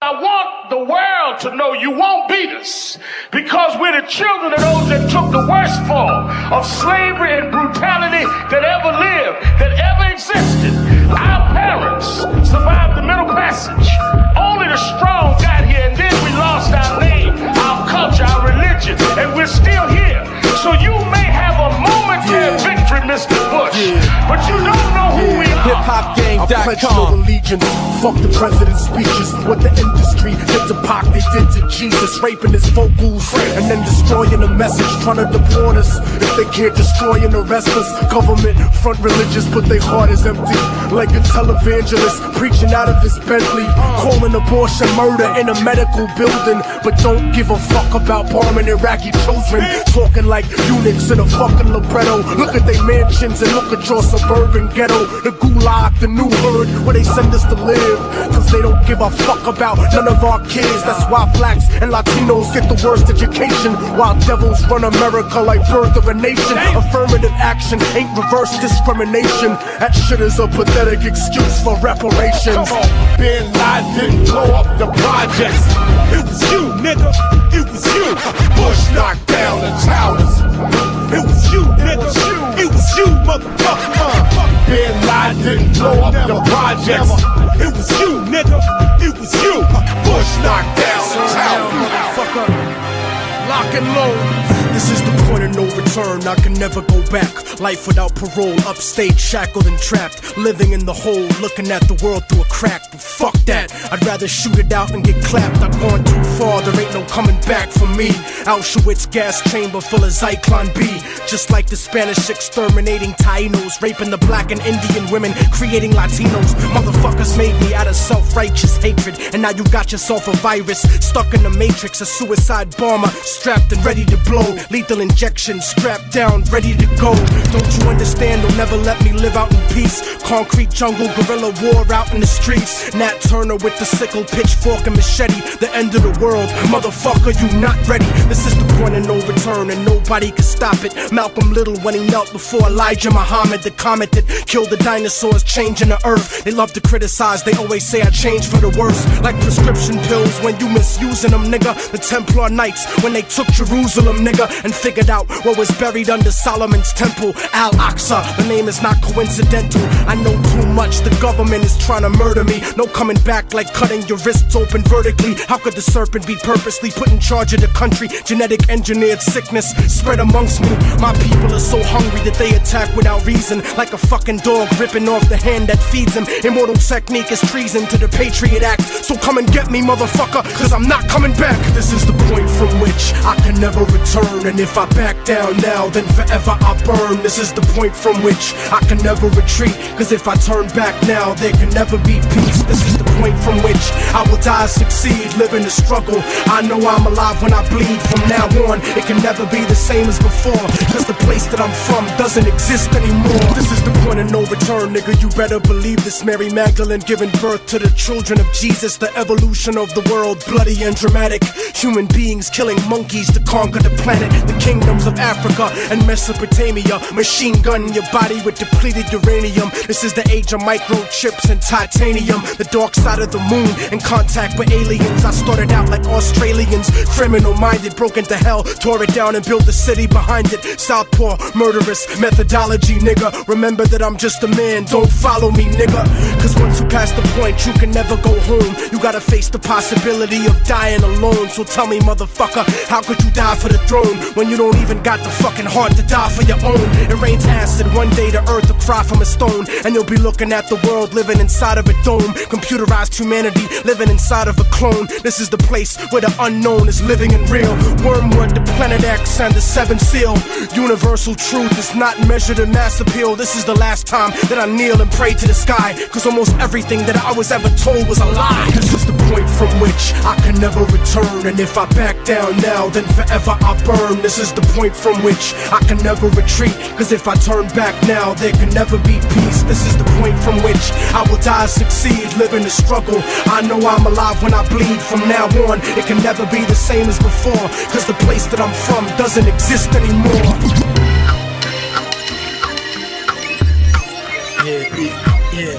I want the world to know you won't beat us, because we're the children of those that took the worst form of slavery and brutality that ever lived, that ever existed. Our parents survived the Middle Passage. Only the strong got here, and then we lost our name, our culture, our religion, and we're still here. So you may have a momentary victory, Mr. Bush, but you don't know who we are. HipHopGame.com. I pledge no allegiance. Fuck the president's speeches. What the industry did to Pac, they did to Jesus. Raping his vocals and then destroying the message. Trying to deport us if they can't destroy and arrest us. Government front religious, but their heart is empty. Like a televangelist preaching out of his Bentley, calling abortion murder in a medical building, but don't give a fuck about bombing Iraqi children. Talking like eunuchs in a fucking libretto. Look at their mansions and look at your suburban ghetto. The gulag, the new hood, where they send us to live, cause they don't give a fuck about none of our kids. That's why blacks and Latinos get the worst education, while devils run America like birth of a nation. Affirmative action ain't reverse discrimination. That shit is a pathetic excuse for reparations. Come on, Bin Laden didn't blow up the projects. It was you, nigga. It was you. Bush knocked down the towers. It was you, nigga. It was you, motherfucker. Bin Laden didn't blow up the projects. It was you, nigga. It was you. Bush knocked down the towers. Motherfucker. Lock and load. This is the point of no return, I can never go back. Life without parole, upstage, shackled and trapped. Living in the hole, looking at the world through a crack. But fuck that, I'd rather shoot it out and get clapped. I've gone too far, there ain't no coming back for me. Auschwitz gas chamber full of Zyklon B. Just like the Spanish exterminating Tainos, raping the black and Indian women, creating Latinos. Motherfuckers made me out of self-righteous hatred, and now you got yourself a virus, stuck in the matrix. A suicide bomber, strapped and ready to blow. Lethal injection, strapped down, ready to go. Don't you understand? They'll never let me live out in peace. Concrete jungle, guerrilla war out in the streets. Nat Turner with the sickle, pitchfork and machete. The end of the world, motherfucker, you not ready. This is the point of no return, and nobody can stop it. Malcolm Little when he knelt before Elijah Muhammad, the comet that killed the dinosaurs, changing the earth. They love to criticize, they always say I changed for the worse. Like prescription pills when you misusing them, nigga. The Templar Knights when they took Jerusalem, nigga, and figured out what was buried under Solomon's temple, Al-Aqsa. The name is not coincidental. I know too much, the government is trying to murder me. No coming back like cutting your wrists open vertically. How could the serpent be purposely put in charge of the country? Genetic engineered sickness spread amongst me. My people are so hungry that they attack without reason, like a fucking dog ripping off the hand that feeds them. Immortal technique is treason to the Patriot Act. So come and get me, motherfucker, cause I'm not coming back. This is the point from which I can never return, and if I back down now, then forever I burn. This is the point from which I can never retreat, cause if I turn back now, there can never be peace. This is the point from which I will die, succeed, live in the struggle. I know I'm alive when I bleed. From now on, it can never be the same as before, cause the place that I'm from doesn't exist anymore. This is the point of no return, nigga, you better believe this. Mary Magdalene giving birth to the children of Jesus. The evolution of the world, bloody and dramatic. Human beings killing monkeys to conquer the planet. The kingdoms of Africa and Mesopotamia. Machine gun your body with depleted uranium. This is the age of microchips and titanium. The dark side of the moon, in contact with aliens. I started out like Australians, criminal minded, broke into hell, tore it down and built a city behind it. Southpaw, murderous methodology, nigga. Remember that I'm just a man, don't follow me, nigga. Cause once you pass the point, you can never go home. You gotta face the possibility of dying alone. So tell me, motherfucker, how could you die for the throne when you don't even got the fucking heart to die for your own? It rains acid, one day the earth will cry from a stone, and you'll be looking at the world living inside of a dome. Computerized humanity living inside of a clone. This is the place where the unknown is living and real. Wormwood, the Planet X, and the Seventh Seal. Universal truth is not measured in mass appeal. This is the last time that I kneel and pray to the sky, cause almost everything that I was ever told was a lie. This is the point from which I can never return, and if I back down now, then forever I burn. This is the point from which I can never retreat, cause if I turn back now, there can never be peace. This is the point from which I will die, succeed, live in the struggle. I know I'm alive when I bleed. From now on, it can never be the same as before, cause the place that I'm from doesn't exist anymore. Yeah.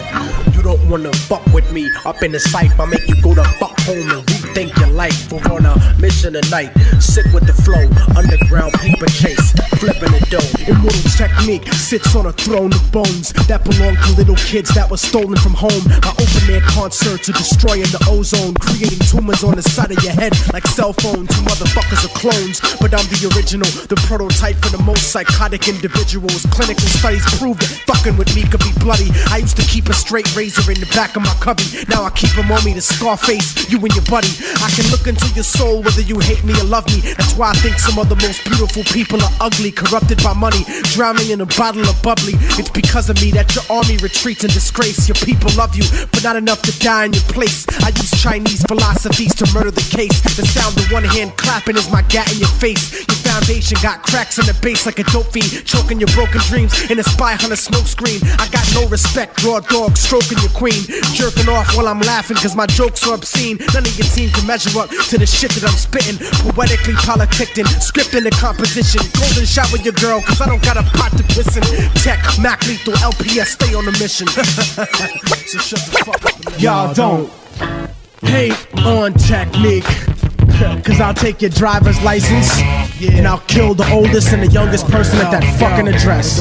don't wanna fuck with me. Up in the sight, I make you go the fuck home and rethink your life. We're on a mission tonight, sick with the flow, underground paper chase, flipping the dough. Immortal technique sits on a throne of bones that belong to little kids that was stolen from home. My open air concerts are destroying the ozone, creating tumors on the side of your head like cell phones. You motherfuckers are clones, but I'm the original, the prototype for the most psychotic individuals. Clinical studies prove that fucking with me could be bloody. I used to keep a straight razor in the back of my cubby. Now I keep them on me to Scarface you and your buddy. I can look into your soul whether you hate me or love me. That's why I think some of the most beautiful people are ugly, corrupted by money, drowning in a bottle of bubbly. It's because of me that your army retreats in disgrace. Your people love you, but not enough to die in your place. I use Chinese philosophies to murder the case. The sound of one hand clapping is my gat in your face. Your foundation got cracks in the base like a dope fiend, choking your broken dreams in a spy hunter smoke screen. I got no respect, raw dog stroking your queen, jerking off while I'm laughing cause my jokes are obscene. None of your team can measure up to the shit that I'm spitting. Poetically politicking, scripting the composition. Golden shot with your girl cause I don't got a pot to piss in. Tech, Mac Lethal, LPS, stay on the mission. So shut the fuck up. Y'all don't hate on technique, cause I'll take your driver's license, and I'll kill the oldest and the youngest person at that fucking address.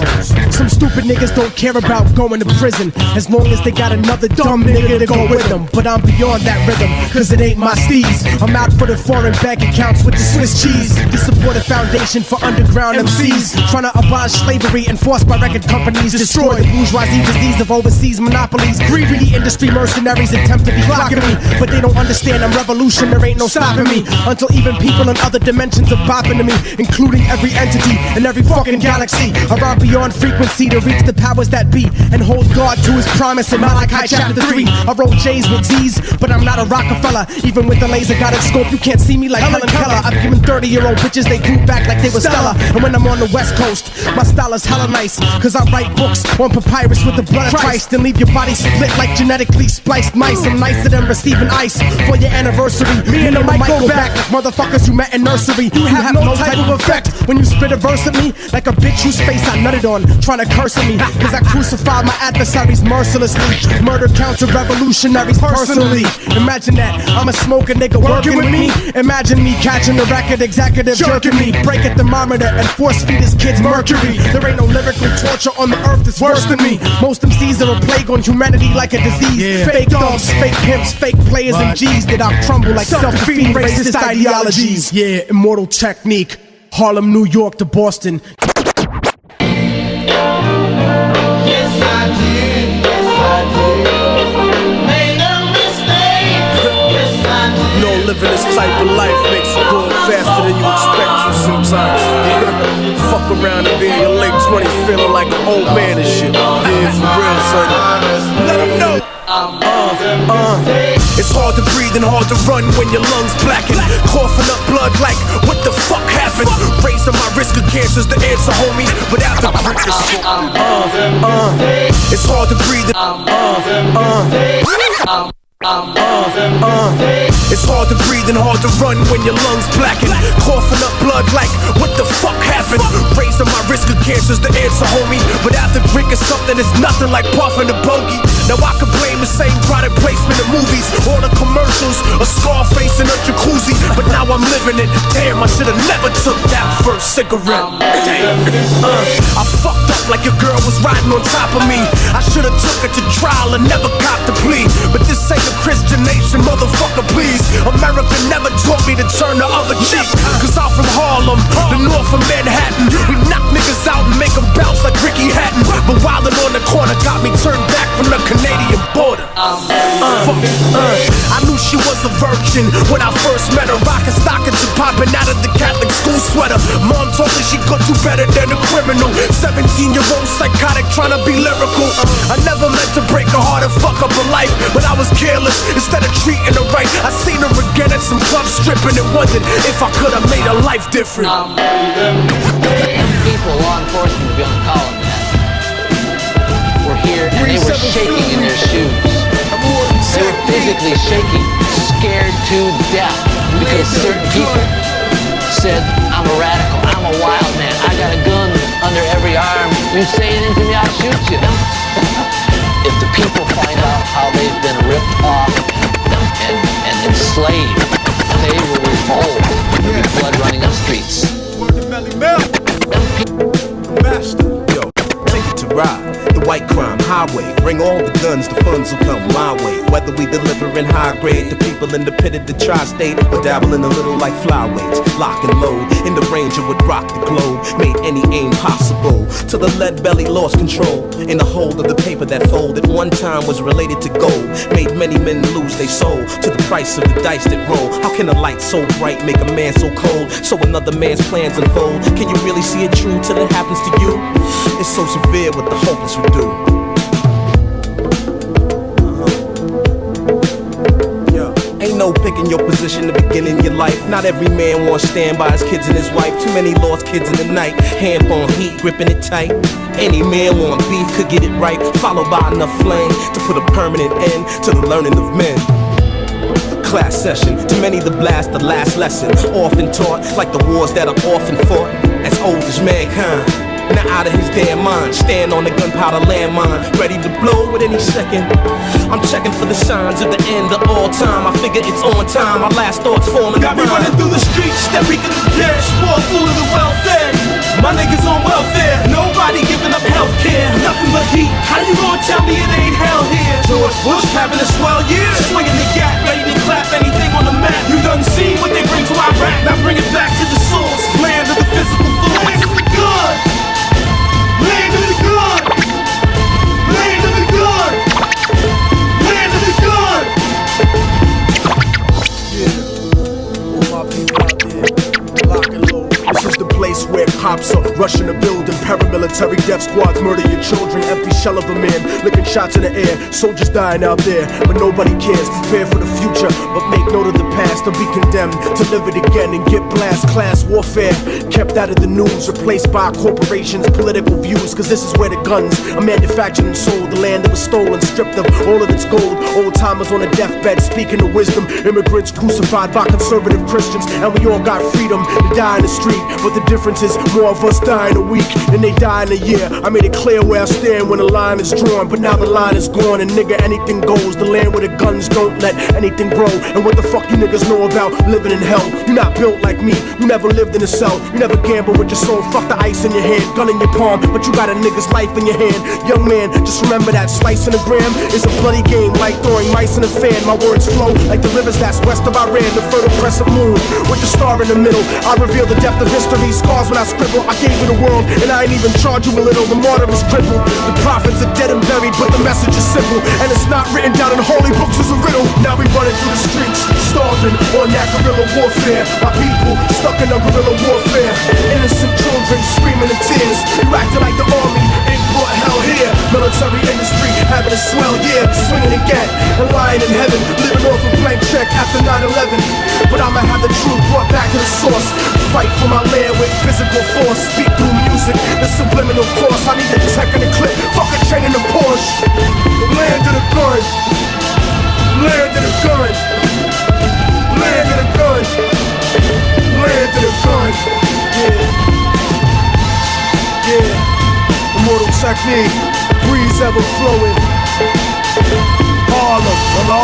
Some stupid niggas don't care about going to prison as long as they got another dumb nigga to go with them. But I'm beyond that rhythm, cause it ain't my steez. I'm out for the foreign bank accounts with the Swiss cheese to support a foundation for underground MCs, trying to abolish slavery enforced by record companies, destroy the bourgeoisie disease of overseas monopolies. Greedy industry mercenaries attempt to be clocking me, but they don't understand I'm revolution, there ain't no stopping me. Until even people in other dimensions are bopping to me, including every entity in every fucking galaxy, around beyond frequency to reach the powers that be and hold God to his promise in Malachi chapter 3. I wrote J's with Z's, but I'm not a Rockefeller. Even with the laser guided scope, you can't see me like Helen Keller. I've given 30-year-old bitches they group back like they were Stella. And when I'm on the West Coast, my style is hella nice, cause I write books on papyrus with the blood of Christ and leave your body split like genetically spliced mice. I'm nicer than receiving ice for your anniversary. Me and the mic go back like motherfuckers you met in nursery. You have no type of effect when you spit a verse at me, like a bitch whose face I nutted on, trying to curse at me, cause I crucify my adversaries mercilessly, murder counter-revolutionaries personally. Imagine that, I'm a smoker nigga working with me. Imagine me catching the record executive jerking me, break a thermometer and force feed his kids mercury. There ain't no lyrical torture on the earth that's worse than me. Most MCs are a plague on humanity like a disease. Fake dogs, fake pimps, fake players and G's that I'll crumble like self-defeating racist ideologies. Yeah, immortal technique, Harlem, New York to Boston. Living this type of life makes you go faster than you expect to sometimes. Fuck around and be in your late 20s feeling like an old man and shit. Yeah, for real, son. Let them know. It's hard to breathe and hard to run when your lungs blacken, coughing up blood like what the fuck happened? Raising my risk of cancer's the answer, homie. But after it's hard to breathe. It's hard to breathe and hard to run when your lungs blacken, coughing up blood like what the fuck happened? Raising my risk of cancer's the answer, homie. But after drinking something, it's nothing like puffing a bogey. Now I can blame the same product placement in movies, all the commercials, a Scarface in a jacuzzi. But now I'm living it. Damn, I should've never took that first cigarette. Damn. I fucked up like your girl was riding on top of me. I should've took her to trial and never copped the plea. But this ain't a Christian nation, motherfucker, please. America never taught me to turn the other cheek, cause I'm from Harlem, the north of Manhattan. We knock niggas out and make them bounce like Ricky Hatton. But wildin' on the corner got me turned back from the Canadian border. I knew she was a virgin when I first met her, rockin' stockings and popping out of the Catholic school sweater. Mom told me she could do better than a criminal. 17-year-old psychotic trying to be lyrical. I never meant to break her heart and fuck up her life, but I was careless instead of treating her right. I seen her again at some club stripping and wondered if I could have made her life different. People, law enforcement would be on calling that. Were here and they were shaking in their shoes. They were physically shaking, scared to death because certain people said, I'm a radical, I'm a wild man, I got a gun under every arm. You say anything to me, I'll shoot you. If the people find out how they've been ripped off and enslaved, they will revolt. There'll be blood running the streets. Yo, take it to ride. The white crime highway. Bring all the guns, the funds will come my way. Whether we deliver in high grade to people in the pit of the tri-state or dabbling a little like flyweights. Lock and load, in the range it would rock the globe. Made any aim possible. Till the lead belly lost control. In the hold of the paper that folded one time was related to gold. Made many men lose their soul to the price of the dice that roll. How can a light so bright make a man so cold? So another man's plans unfold. Can you really see it true till it happens to you? It's so severe what the hopeless would do. Ain't no picking your position to begin in your life. Not every man wants to stand by his kids and his wife. Too many lost kids in the night. Hand on heat, gripping it tight. Any man want beef could get it right. Followed by enough flame to put a permanent end to the learning of men. Class session, to many the blast, the last lesson. Often taught like the wars that are often fought. As old as mankind. Not out of his damn mind. Stand on the gunpowder landmine, ready to blow at any second. I'm checking for the signs of the end of all time. I figure it's on time. My last thoughts forming. Got me running through the streets, that reek of the dead. Spoiled full of the welfare. My niggas on welfare. Nobody giving up healthcare. Nothing but heat. How you gonna tell me it ain't hell here? George Bush having a swell year. Swinging the gap, ready to clap anything on the map. You done seen what they bring to Iraq. Now bring it back to the source. Land of the physical force. Land of the gun. Land of the gun! Land of the gun! Land of the gun! Yeah, all my people out there, lock and load. This is the place where cops are rushing a building. Paramilitary death squads murder your children. Empty shell of a man, licking shots in the air. Soldiers dying out there, but nobody cares. Prepare for the future, but make note of the past. Or be condemned to live it again and get blast. Class warfare, kept out of the news. Replaced by corporations, political views. Cause this is where the guns are manufactured and sold. The land that was stolen, stripped of all of its gold. Old timers on a deathbed, speaking of wisdom. Immigrants crucified by conservative Christians. And we all got freedom to die in the street. But the difference is more of us die in a week than they die in a year. I made it clear where I stand when the line is drawn. But now the line is gone and nigga, anything goes. The land where the guns don't let anything grow. And what the fuck you niggas know about living in hell? You not built like me, you never lived in a cell. You never gamble with your soul, fuck the ice in your hand. Gun in your palm, but you got a nigga's life in your hand. Young man, just remember that slice in a gram is a bloody game, like throwing mice in a fan. My words flow like the rivers that's west of Iran. The fertile crescent moon with the star in the middle. I reveal the depth of history, scars when I scribble. I gave you the world and I ain't even charge you a little. The martyr is crippled, the prophets are dead and buried, but the message is simple. And it's not written down in holy books as a riddle. Now we running through the streets, starving on that guerrilla warfare. My people stuck in a guerrilla warfare. Innocent children screaming in tears. You acting like the army ain't brought hell here. Military industry having a swell year. Swinging again and lying in heaven. Living off a blank check after 9/11. But I'ma have the truth brought back to the source. Fight for my land with physical force. Speak through music, the subliminal force. I need a tech in the clip, fuck a chain in the Porsche. Land of the gun. Land of the gun. Land of the gun. Land of the gun. Yeah. Yeah. Immortal technique. Breeze ever flowing. Harlem, hello?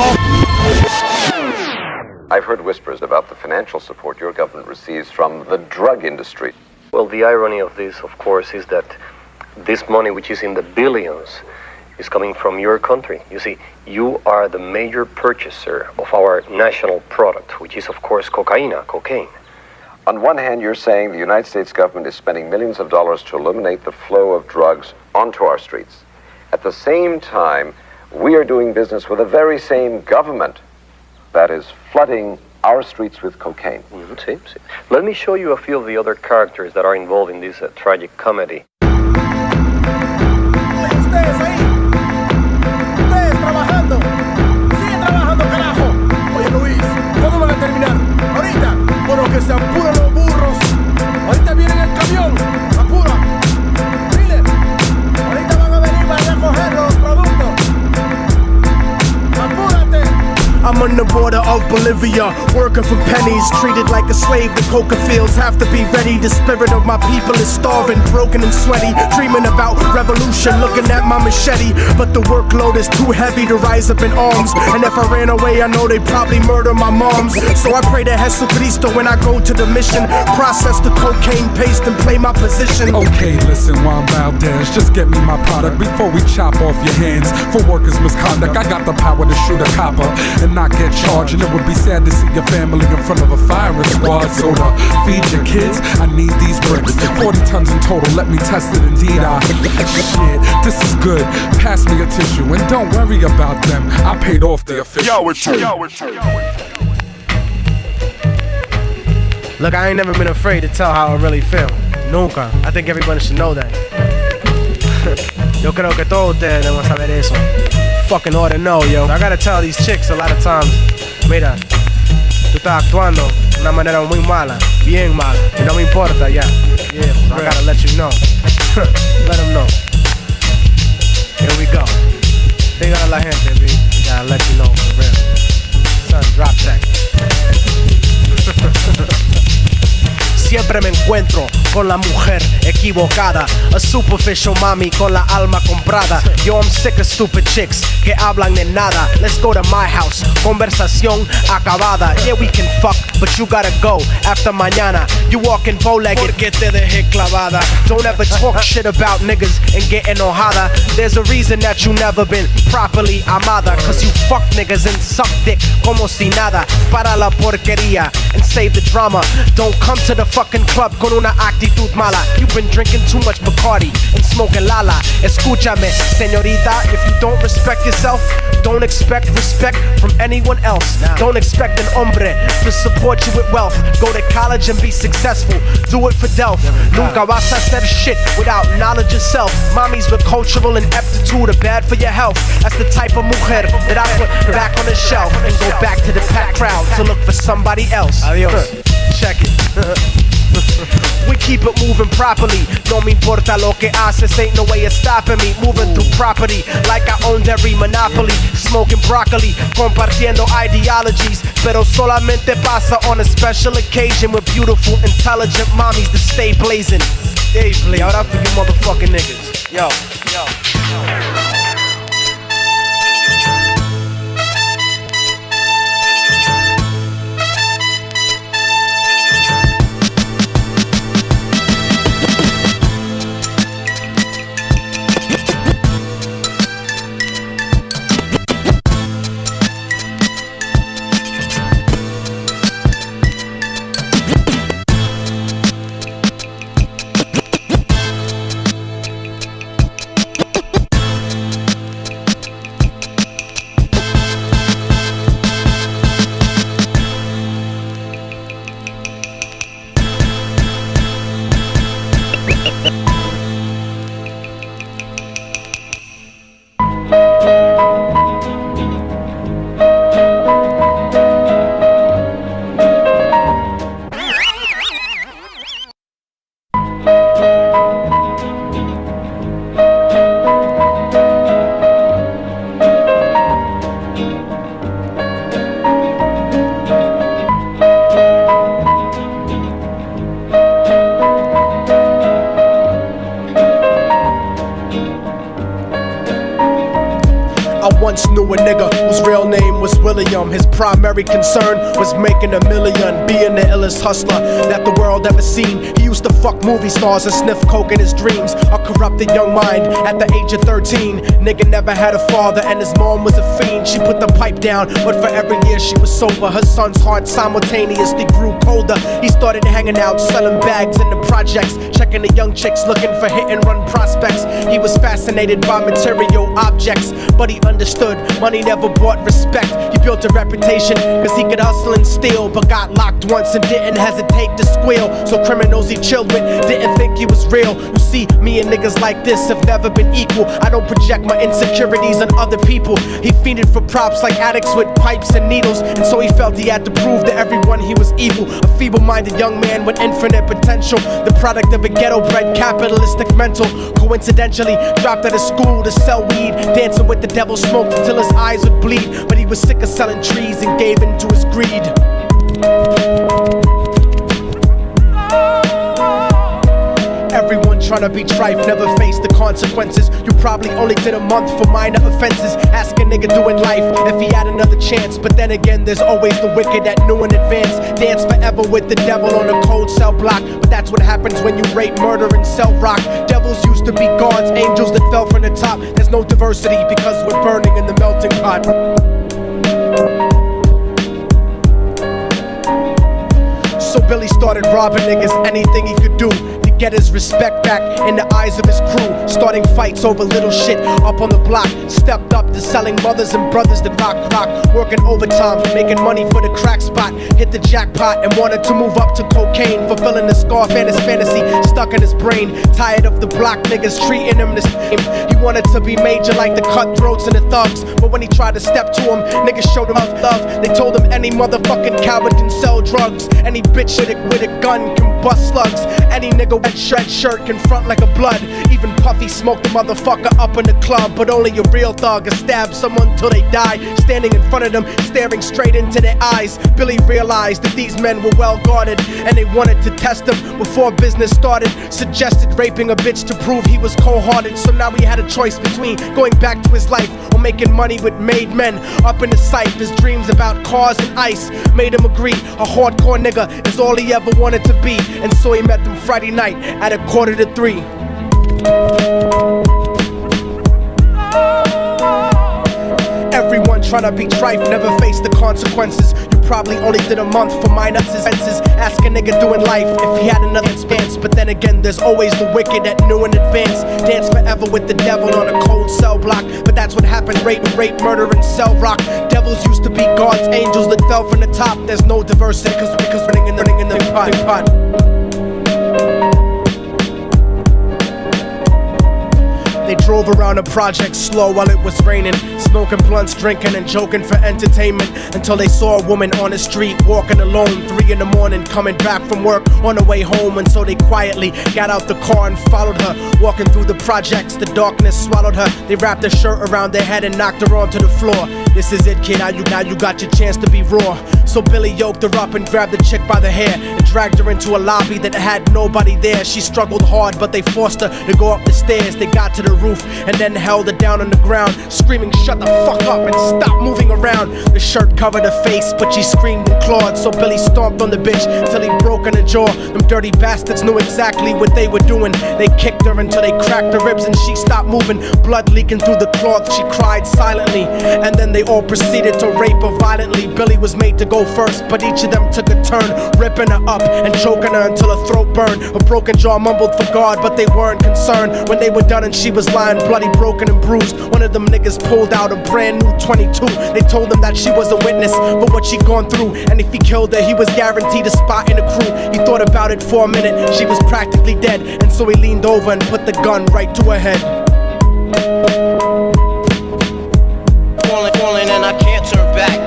I've heard whispers about the financial support your government receives from the drug industry. Well, the irony of this, of course, is that this money, which is in the billions, is coming from your country. You see, you are the major purchaser of our national product, which is, of course, cocaine. On one hand, you're saying the United States government is spending millions of dollars to eliminate the flow of drugs onto our streets. At the same time, we are doing business with the very same government that is flooding our streets with cocaine. See. Let me show you a few of the other characters that are involved in this tragic comedy. Ustedes ahí, ustedes trabajando, sigue trabajando, carajo. Oye Luis, ¿cuándo van a terminar? Ahorita, bueno que se apuran los burros. Ahorita viene el camión, apura. Mire, ahorita van a venir para recoger los productos. Apúrate. I'm on the border father of Bolivia, working for pennies, treated like a slave. The coca fields have to be ready. The spirit of my people is starving, broken and sweaty, dreaming about revolution, looking at my machete. But the workload is too heavy to rise up in arms, and if I ran away, I know they'd probably murder my moms. So I pray to Jesucristo when I go to the mission, process the cocaine paste and play my position. Okay, listen, Juan Valdez, just get me my product before we chop off your hands for workers' misconduct. I got the power to shoot a copper and not get charged, and it would be sad to see your family in front of a firing squad. So to feed your kids, I need these bricks. 40 tons in total, let me test it, indeed shit, this is good, pass me a tissue, and don't worry about them, I paid off the official. Look, I ain't never been afraid to tell how I really feel. Nunca. I think everybody should know that. Yo creo que todos ustedes deben saber eso. Fucking ought to know, yo. I gotta tell these chicks a lot of times, mira, tú estás actuando de una manera muy mala, bien mala, y no me importa ya. Yeah, so I gotta let you know. Let them know. Here we go. Dígale a la gente, B. Gotta let you know, for real. Son, drop that. Siempre me encuentro con la mujer equivocada, a superficial mami con la alma comprada. Yo, I'm sick of stupid chicks que hablan de nada. Let's go to my house, conversación acabada. Yeah, we can fuck, but you gotta go after mañana. You walking bow-legged, que te dejé clavada. Don't ever talk shit about niggas and get enojada. There's a reason that you never been properly amada, cause you fuck niggas and suck dick como si nada. Para la porquería and save the drama. Don't come to the fucking club con una actitud mala. You've been drinking too much Bacardi and smoking Lala. Escúchame, señorita, if you don't respect yourself, don't expect respect from anyone else. Don't expect an hombre to support you with wealth. Go to college and be successful, do it for Delph. Nunca vas a hacer shit without knowledge of self. Mommies with cultural ineptitude are bad for your health. That's the type of mujer that I put back on the shelf and go back to the packed crowd to look for somebody else. Adios. Check it. We keep it moving properly. No me importa lo que haces, ain't no way of stopping me. Moving through property like I owned every monopoly. Smoking broccoli, compartiendo ideologies. Pero solamente pasa on a special occasion with beautiful, intelligent mommies that stay blazing. Stay blazing. Yo, that for you motherfucking niggas. Yo. Once knew a nigga whose real name was William. His primary concern was making $1 million, being the illest hustler that the world ever seen. He used to fuck movie stars and sniff coke in his dreams. A corrupted young mind at the age of 13. Nigga never had a father and his mom was a fiend. She put the pipe down, but for every year she was sober. Her son's heart simultaneously grew colder. He started hanging out, selling bags in the projects, checking the young chicks looking for hit and run prospects. He was fascinated by material objects, but he understood money never brought respect. He built a reputation cause he could hustle and steal, but got locked once and didn't hesitate to squeal. So criminals he chilled with didn't think he was real. You see, me and niggas like this have never been equal. I don't project my insecurities on other people. He fiended for props like addicts with pipes and needles, and so he felt he had to prove to everyone he was evil. A feeble-minded young man with infinite potential, the product of a ghetto-bred capitalistic mental. coincidentally dropped out of school to sell weed, dancing with the devil, smoked until his eyes would bleed. But he was sick of selling trees and gave in to his greed. Everyone tryna be trife, never face the consequences. You probably only did a month for minor offenses. Ask a nigga doing life if he had another chance. But then again, there's always the wicked that knew in advance. Dance forever with the devil on a cold cell block. But that's what happens when you rape, murder, and sell rock. Devils used to be gods, angels that fell from the top. There's no diversity because we're burning in the melting pot. So Billy started robbing niggas, anything he could do to get his respect back in the eyes of his crew. Starting fights over little shit up on the block. Stepped up to selling mothers and brothers that rock. Working overtime, making money for the crack spot. Hit the jackpot and wanted to move up to cocaine. Fulfilling the scarf and his fantasy stuck in his brain. Tired of the block niggas treating him the same. He wanted to be major like the cutthroats and the thugs. But when he tried to step to him, niggas showed him love. They told him any motherfucking coward can sell drugs. Any bitch with a gun can bust slugs. Any nigga with red shirt can front like a blood. Even Puffy smoked the motherfucker up in the club. But only a real thug can stab someone till they die. Standing in front of them, staring straight into their eyes, Billy realized that these men were well guarded, and they wanted to test him before business started. Suggested raping a bitch to prove he was cold-hearted. So now he had a choice between going back to his life or making money with made men. Up in the sight, his dreams about cars and ice made him agree a hardcore nigga is all he ever wanted to be. And so he met them Friday night at 2:45. Everyone tryna be trife, never face the consequences. You probably only did a month for minor offenses. Ask a nigga doing life if he had another chance. But then again, there's always the wicked that knew in advance. Dance forever with the devil on a cold cell block. But that's what happened, rape, murder, and sell rock. Devils used to be gods, angels that fell from the top. There's no diversity because running in the pot. They drove around the project slow while it was raining, smoking blunts, drinking and joking for entertainment, until they saw a woman on the street walking alone, 3 in the morning, coming back from work on her way home. And so they quietly got out the car and followed her, walking through the projects. The darkness swallowed her. They wrapped her shirt around their head and knocked her onto the floor. This is it, kid, now you got your chance to be raw. So Billy yoked her up and grabbed the chick by the hair and dragged her into a lobby that had nobody there. She struggled hard, but they forced her to go up the stairs. They got to the roof and then held her down on the ground, screaming, "Shut the fuck up and stop moving around." The shirt covered her face, but she screamed and clawed. So Billy stomped on the bitch till he broke in her jaw. Them dirty bastards knew exactly what they were doing. They kicked her until they cracked her ribs and she stopped moving, blood leaking through the cloth. She cried silently, and then they all proceeded to rape her violently. Billy was made to go first, but each of them took a turn, ripping her up and choking her until her throat burned. Her broken jaw mumbled for God, but they weren't concerned. When they were done and she was lying bloody, broken and bruised, one of them niggas pulled out a brand new 22. They told him that she was a witness for what she'd gone through, and if he killed her, he was guaranteed a spot in the crew. He thought about it for a minute, she was practically dead, and so he leaned over and put the gun right to her head. Falling and I can't turn back.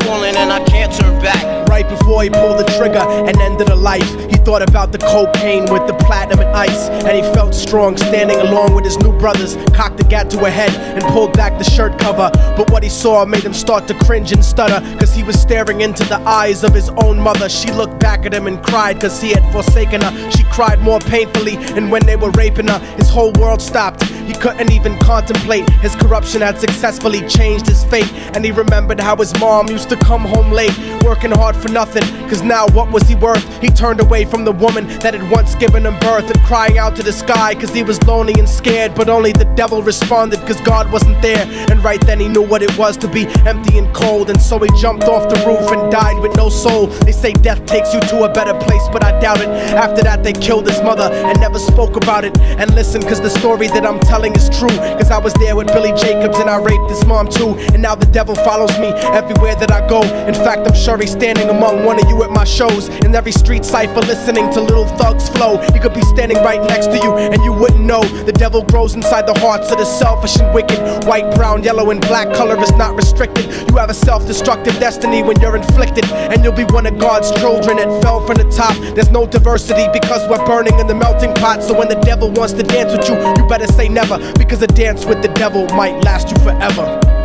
Falling and I can't turn back. Right before he pulled the trigger and ended her life, he thought about the cocaine with the platinum and ice, and he felt strong standing along with his new brothers. Cocked the gat to her head and pulled back the shirt cover, but what he saw made him start to cringe and stutter, cause he was staring into the eyes of his own mother. She looked back at him and cried cause he had forsaken her. She cried more painfully, and when they were raping her, his whole world stopped. He couldn't even contemplate. His corruption had successfully changed his fate, and he remembered how his mom used to come home late, working hard for nothing, cause now what was he worth? He turned away from the woman that had once given him birth, and crying out to the sky cause he was lonely and scared, but only the devil responded cause God wasn't there. And right then he knew what it was to be empty and cold, and so he jumped off the roof and died with no soul. They say death takes you to a better place, but I doubt it. After that they killed his mother and never spoke about it. And listen, cause the story that I'm telling is true, cause I was there with Billy Jacobs and I raped his mom too. And now the devil follows me everywhere that I go. In fact, I'm sure he's standing among one of you at my shows. In every street street cipher, listening to little thugs flow. He could be standing right next to you and you wouldn't know. The devil grows inside the hearts of the selfish and wicked. White, brown, yellow, and black color is not restricted. You have a self-destructive destiny when you're inflicted, and you'll be one of God's children that fell from the top. There's no diversity because we're burning in the melting pot. So when the devil wants to dance with you, you better say never, because a dance with the devil might last you forever.